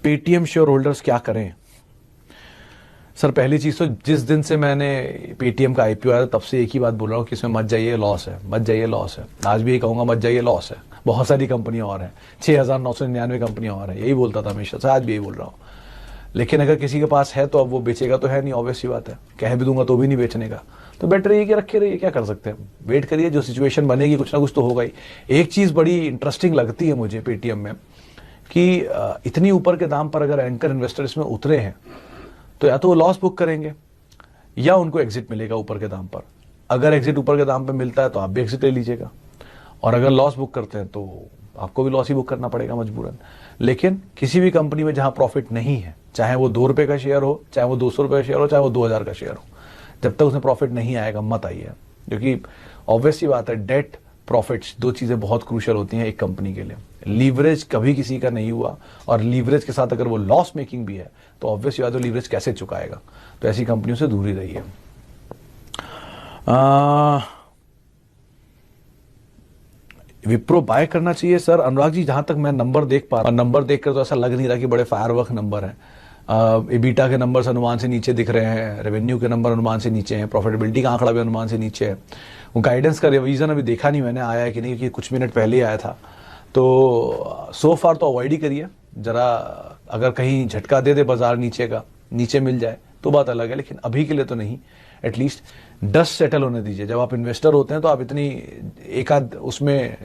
Paytm share holders क्या करें? Sir पहली चीज तो जिस दिन से मैंने पेटीएम का आईपीओ आया तब से एक ही बात बोल रहा हूँ कि इसमें मत जाइए, लॉस है, मत जाइए, लॉस है। आज भी यही कहूंगा, मत जाइए, लॉस है। बहुत सारी कंपनियां और हैं, 6,999 कंपनियां और हैं, यही बोलता था हमेशा से, आज भी यही बोल रहा हूँ। लेकिन अगर किसी के पास है तो अब वो बेचेगा तो है नहीं, ऑब्वियस सी बात है। कह भी दूंगा तो भी नहीं बेचने का, तो बेटर ये कि रखे रहिए, क्या कर सकते हैं, वेट करिए, जो सिचुएशन बनेगी कुछ ना कुछ तो होगा ही। एक चीज बड़ी इंटरेस्टिंग लगती है मुझे पेटीएम में कि इतनी ऊपर के दाम पर अगर एंकर इन्वेस्टर इसमें उतरे हैं तो या तो वो लॉस बुक करेंगे या उनको एग्जिट मिलेगा ऊपर के दाम पर। अगर एग्जिट ऊपर के दाम पर मिलता है तो आप भी एग्जिट ले लीजिएगा, और अगर लॉस बुक करते हैं तो आपको भी लॉस ही बुक करना पड़ेगा मजबूरन। लेकिन किसी भी कंपनी में जहां प्रॉफिट नहीं है, चाहे वो 2 रुपए का शेयर हो, चाहे वो 200 रुपए का शेयर हो, चाहे वो 2000 का शेयर हो, जब तक उसमें प्रॉफिट नहीं आएगा मत आइए। क्योंकि ऑब्वियस सी बात है, डेट प्रॉफिट्स 2 चीजें बहुत क्रूशियल होती हैं एक कंपनी के लिए। लीवरेज कभी किसी का नहीं हुआ, और लीवरेज के साथ अगर वो लॉस मेकिंग भी है तो ऑब्वियस बात है लीवरेज कैसे चुकाएगा। तो ऐसी कंपनियों से दूर ही रहिए। विप्रो बाय करना चाहिए सर? अनुराग जी, जहां तक मैं नंबर देख पा रहा हूं, नंबर देखकर तो ऐसा लग नहीं रहा कि बड़े फायरवर्क नंबर है। एबिटा के नंबर्स अनुमान से नीचे दिख रहे हैं, रेवेन्यू के नंबर अनुमान से नीचे हैं, प्रॉफिटेबिलिटी का आंकड़ा भी अनुमान से नीचे है। वो गाइडेंस का रिवीजन अभी देखा नहीं मैंने, आया है कि नहीं, क्योंकि कुछ मिनट पहले ही आया था। तो सो फार तो अवॉइड ही करिए जरा। अगर कहीं झटका दे दे बाजार नीचे का, नीचे मिल जाए तो बात अलग है, लेकिन अभी के लिए तो नहीं। एटलीस्ट डस्ट सेटल होने दीजिए। जब आप इन्वेस्टर होते हैं तो आप इतनी एक आध उसमें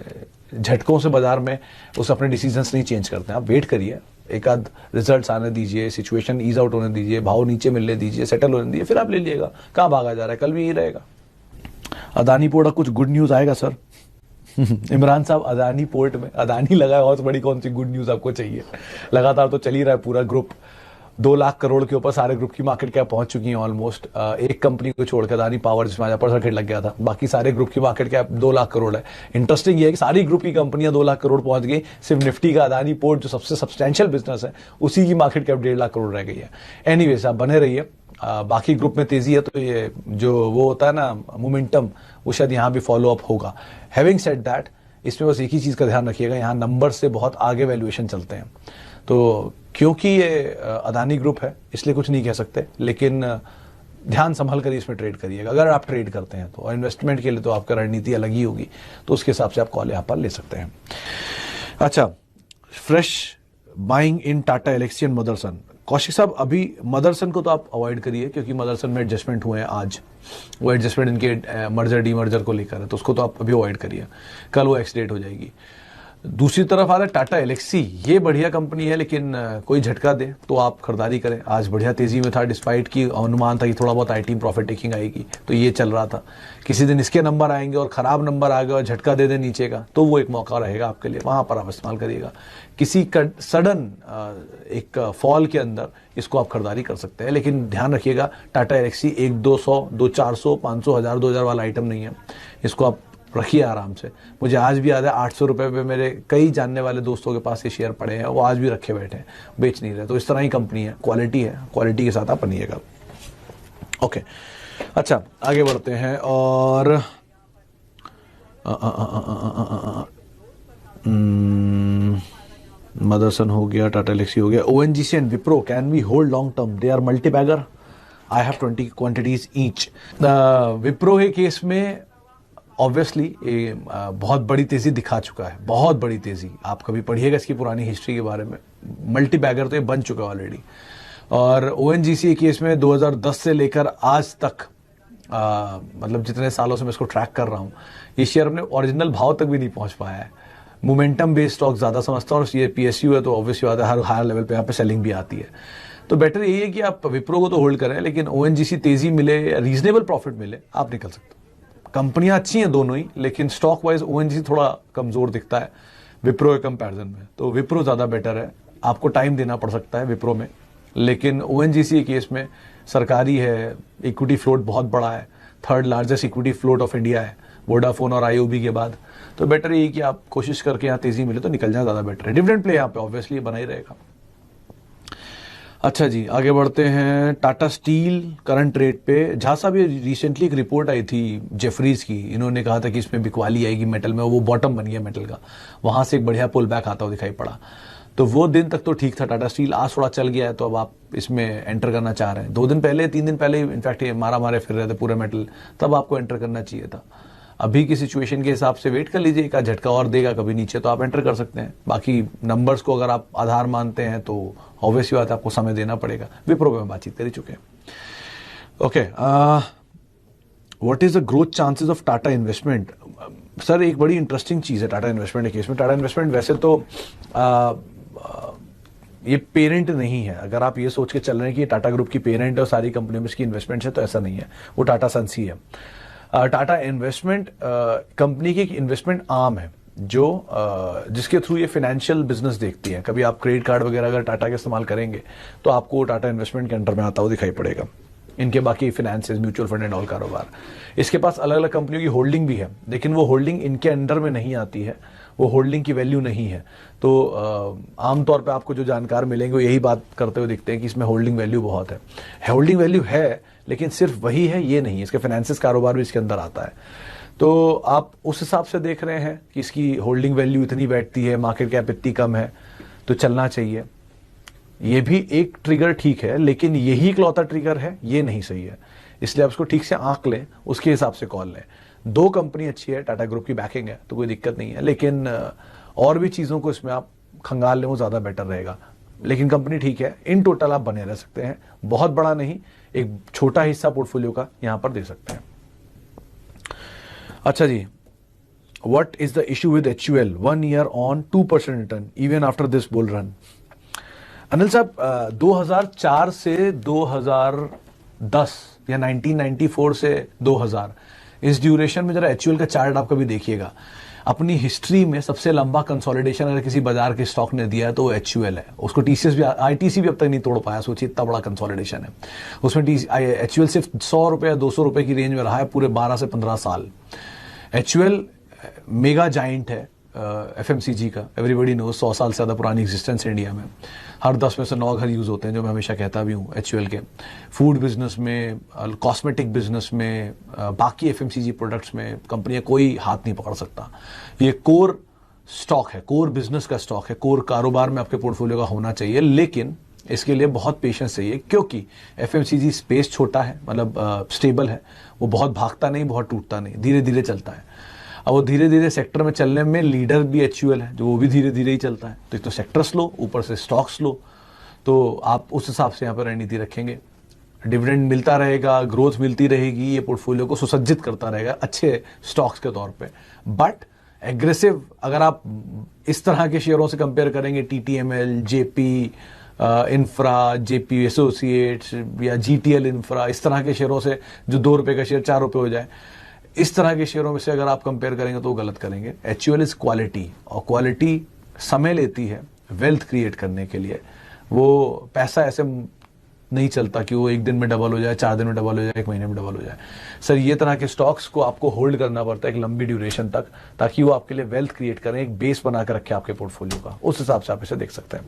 झटकों से बाजार में उस अपने डिसीजंस नहीं चेंज करते हैं। आप वेट करिए, एक आध रिजल्ट्स आने दीजिए, सिचुएशन ईज आउट होने दीजिए, भाव नीचे मिलने दीजिए, सेटल होने दीजिए, फिर आप ले लीजिएगा। कहाँ भागा जा रहा है, कल भी यही रहेगा। अदानी पोर्ट कुछ गुड न्यूज आएगा सर? इमरान साहब, अदानी पोर्ट में अदानी लगा, बहुत बड़ी कौन सी गुड न्यूज आपको चाहिए? लगातार तो चल ही रहा है पूरा ग्रुप, 2 लाख करोड़ के ऊपर सारे ग्रुप की मार्केट कैप पहुंच चुकी है ऑलमोस्ट। एक कंपनी को छोड़कर, अदानी पावर, जिसमें आज परसेंट लग गया था, बाकी सारे ग्रुप की मार्केट कैप 2 लाख करोड़ है। इंटरेस्टिंग ये है कि सारी ग्रुप की कंपनियां 2 लाख करोड़ पहुंच गई, सिर्फ निफ्टी का अदानी पोर्ट जो सबसे सब्सटैंशियल बिजनेस है उसी की मार्केट कैप 1.5 लाख करोड़ रह गई है। एनीवेज, आप बने रहिए। बाकी ग्रुप में तेजी है तो ये जो वो होता है ना मोमेंटम, वो शायद यहाँ भी फॉलो अप होगा। हैविंग सेड दैट, इसमें बस एक ही चीज का ध्यान रखिएगा, यहाँ नंबर से बहुत आगे वैल्यूएशन चलते हैं। तो क्योंकि ये अदानी ग्रुप है इसलिए कुछ नहीं कह सकते, लेकिन ध्यान संभल कर इसमें ट्रेड करिएगा अगर आप ट्रेड करते हैं तो। और इन्वेस्टमेंट के लिए तो आपका रणनीति अलग ही होगी, तो उसके हिसाब से आप कॉल यहाँ पर ले सकते हैं। अच्छा, fresh buying in Tata Elxsi and Motherson. Kaushik साहब, अभी मदरसन को तो आप अवॉइड करिए क्योंकि मदरसन में एडजस्टमेंट हुए हैं आज। वो एडजस्टमेंट इनके मर्जर डीमर्जर को लेकर है, तो उसको तो आप अभी अवॉइड करिए, कल वो एक्सडेट हो जाएगी। दूसरी तरफ आ रहा है टाटा एलेक्सी, ये बढ़िया कंपनी है, लेकिन कोई झटका दे तो आप खरीदारी करें। आज बढ़िया तेजी में था, डिस्पाइट की अनुमान था कि थोड़ा बहुत आईटी प्रॉफिट टेकिंग आएगी, तो ये चल रहा था। किसी दिन इसके नंबर आएंगे और खराब नंबर आ गए और झटका दे दे नीचे का, तो वो एक मौका रहेगा आपके लिए, वहां पर आप इस्तेमाल करिएगा। किसी सडन एक फॉल के अंदर इसको आप खरीदारी कर सकते हैं, लेकिन ध्यान रखिएगा टाटा एलेक्सी 1-200, 2-400, 500, 1000, 2000 वाला आइटम नहीं है। इसको आप रखिए आराम से। मुझे आज भी याद है 800 रुपए पे मेरे कई जानने वाले दोस्तों के पास ये शेयर पड़े हैं, वो आज भी रखे बैठे हैं, बेच नहीं रहे। तो इस तरह ही कंपनी है, क्वालिटी है, क्वालिटी के साथ आप बनिएगा। ओके, अच्छा आगे बढ़ते हैं। और मदरसन हो गया, टाटा एलेक्सी हो गया, ONGC and Wipro, can we hold long term? They are multi bagger, I have 20 quantities each. Wipro के केस में ऑब्वियसली ये बहुत बड़ी तेजी दिखा चुका है, बहुत बड़ी तेजी। आप कभी पढ़िएगा इसकी पुरानी हिस्ट्री के बारे में, मल्टी बैगर तो ये बन चुका है ऑलरेडी। और ओएनजीसी के केस में 2010 से लेकर आज तक मतलब जितने सालों से मैं इसको ट्रैक कर रहा हूँ, ये शेयर अपने ओरिजिनल भाव तक भी नहीं पहुंच पाया है। मोमेंटम बेस्ड स्टॉक ज्यादा समझता हूँ, और ये पीएसयू है तो ऑब्वियसली बात है हर हायर लेवल पे यहाँ पे सेलिंग भी आती है। तो बेटर यही है कि आप विप्रो को तो होल्ड करें, लेकिन ओएनजीसी तेजी मिले, रीजनेबल प्रॉफिट मिले, आप निकल सकते। कंपनियां अच्छी हैं दोनों ही, लेकिन स्टॉक वाइज ओएनजीसी थोड़ा कमजोर दिखता है विप्रो के कंपैरिजन में, तो विप्रो ज्यादा बेटर है। आपको टाइम देना पड़ सकता है विप्रो में, लेकिन ओएनजीसी के केस में सरकारी है, इक्विटी फ्लोट बहुत बड़ा है, 3rd largest equity float of India है वोडाफोन और आईओबी के बाद। तो बेटर यही कि आप कोशिश करके यहाँ तेजी मिले तो निकल जाए, ज्यादा बेटर है। डिविडेंड प्ले यहाँ पे ऑब्वियसली बना ही रहेगा। अच्छा जी, आगे बढ़ते हैं। टाटा स्टील करंट रेट पे, झा साहब ये रिसेंटली एक रिपोर्ट आई थी जेफरीज की, इन्होंने कहा था कि इसमें बिकवाली आएगी मेटल में, वो बॉटम बन गया मेटल का, वहां से एक बढ़िया पुल बैक आता हुआ दिखाई पड़ा। तो वो दिन तक तो ठीक था टाटा स्टील, आज थोड़ा चल गया है तो अब आप इसमें एंटर करना चाह रहे हैं। 2 दिन पहले 3 दिन पहले इनफैक्ट ये मारे फिर रहे थे पूरे मेटल, तब आपको एंटर करना चाहिए था। अभी की सिचुएशन के हिसाब से वेट कर लीजिए, एक झटका और देगा कभी नीचे तो आप एंटर कर सकते हैं। बाकी नंबर्स को अगर आप आधार मानते हैं तो ऑब्वियसली बात है आपको समय देना पड़ेगा। विप्रो पे हम बातचीत कर ही चुके हैं। Okay, what is the growth chances of Tata investment? Sir एक बड़ी इंटरेस्टिंग चीज है टाटा इन्वेस्टमेंट के केस में। टाटा इन्वेस्टमेंट वैसे तो ये पेरेंट नहीं है। अगर आप ये सोच के चल रहे हैं कि टाटा ग्रुप की पेरेंट है और सारी कंपनियों में इसकी इन्वेस्टमेंट है, तो ऐसा नहीं है। वो टाटा सन्स ही है। टाटा इन्वेस्टमेंट कंपनी की एक इन्वेस्टमेंट आर्म है जो जिसके थ्रू ये फाइनेंशियल बिजनेस देखती है। कभी आप क्रेडिट कार्ड वगैरह अगर टाटा का इस्तेमाल करेंगे तो आपको टाटा इन्वेस्टमेंट के अंडर में आता हुआ दिखाई पड़ेगा। इनके बाकी finances, mutual fund and all कारोबार, इसके पास अलग अलग कंपनियों की होल्डिंग भी है, लेकिन वो होल्डिंग इनके अंडर में नहीं आती है, वो होल्डिंग की वैल्यू नहीं है। तो आमतौर पे आपको जो जानकार मिलेंगे वो यही बात करते हुए दिखते हैं कि इसमें होल्डिंग वैल्यू बहुत है। होल्डिंग वैल्यू है, लेकिन सिर्फ वही है ये नहीं है, इसके फाइनेंसेस कारोबार भी इसके अंदर आता है। तो आप उस हिसाब से देख रहे हैं कि इसकी होल्डिंग वैल्यू इतनी बैठती है, मार्केट कैप इतनी कम है, तो चलना चाहिए। ये भी एक ट्रिगर ठीक है, लेकिन यही इकलौता ट्रिगर है ये नहीं सही है। इसलिए आप उसको ठीक से आंक लें, उसके हिसाब से कॉल लें। 2 कंपनी अच्छी है, टाटा ग्रुप की बैकिंग है तो कोई दिक्कत नहीं है, लेकिन और भी चीज़ों को इसमें आप खंगाल लें वो ज़्यादा बेटर रहेगा। लेकिन कंपनी ठीक है, इन टोटल आप बने रह सकते हैं। बहुत बड़ा नहीं, एक छोटा हिस्सा पोर्टफोलियो का यहां पर दे सकते हैं। अच्छा जी, what is the issue with HUL? 1 year on 2% return even after this bull run. Anil साहब, 2004 से 2010 या 1994 से 2000 इस ड्यूरेशन में जरा HUL का चार्ट आप कभी देखिएगा। अपनी हिस्ट्री में सबसे लंबा कंसोलिडेशन अगर किसी बाजार के स्टॉक ने दिया है तो वो HUL है। उसको TCS भी, ITC भी अब तक नहीं तोड़ पाया। सोचिए इतना बड़ा कंसोलिडेशन है उसमें। HUL सिर्फ 100 रुपये या 200 रुपये की रेंज में रहा है पूरे 12 से 15 साल। HUL मेगा जाइंट है FMCG का, एवरीबडी नो। 100 साल से ज़्यादा पुरानी एग्जिस्टेंस है इंडिया में। हर 10 में से 9 घर यूज़ होते हैं, जो मैं हमेशा कहता भी हूँ HUL के। फूड बिजनेस में, कॉस्मेटिक बिजनेस में, बाकी FMCG प्रोडक्ट्स में कंपनियां कोई हाथ नहीं पकड़ सकता। ये कोर स्टॉक है, कोर बिजनेस का स्टॉक है, कोर कारोबार में आपके पोर्टफोलियो का होना चाहिए। लेकिन इसके लिए बहुत पेशेंस चाहिए, क्योंकि FMCG स्पेस छोटा है, मतलब स्टेबल है। वो बहुत भागता नहीं, बहुत टूटता नहीं, धीरे धीरे चलता है। अब वो धीरे धीरे सेक्टर में चलने में लीडर भी HUL है, जो वो भी धीरे धीरे ही चलता है। तो एक तो सेक्टर स्लो, ऊपर से स्टॉक स्लो, तो आप उस हिसाब से यहाँ पर रणनीति रखेंगे। डिविडेंड मिलता रहेगा, ग्रोथ मिलती रहेगी, ये पोर्टफोलियो को सुसज्जित करता रहेगा अच्छे स्टॉक्स के तौर पे। बट एग्रेसिव अगर आप इस तरह के शेयरों से कंपेयर करेंगे, TTML, JP infra, JP associates या GTL इंफ्रा, इस तरह के शेयरों से जो 2 रुपये का शेयर 4 रुपये हो जाए, इस तरह के शेयरों में से अगर आप कंपेयर करेंगे तो गलत करेंगे। HUL इज क्वालिटी, और क्वालिटी समय लेती है वेल्थ क्रिएट करने के लिए। वो पैसा ऐसे नहीं चलता कि वो 1 दिन में डबल हो जाए, 4 दिन में डबल हो जाए, 1 महीने में डबल हो जाए। सर ये तरह के स्टॉक्स को आपको होल्ड करना पड़ता है एक लंबी ड्यूरेशन तक, ताकि वो आपके लिए वेल्थ क्रिएट करें, एक बेस बना कर रखे आपके पोर्टफोलियो का। उस हिसाब से आप इसे देख सकते हैं।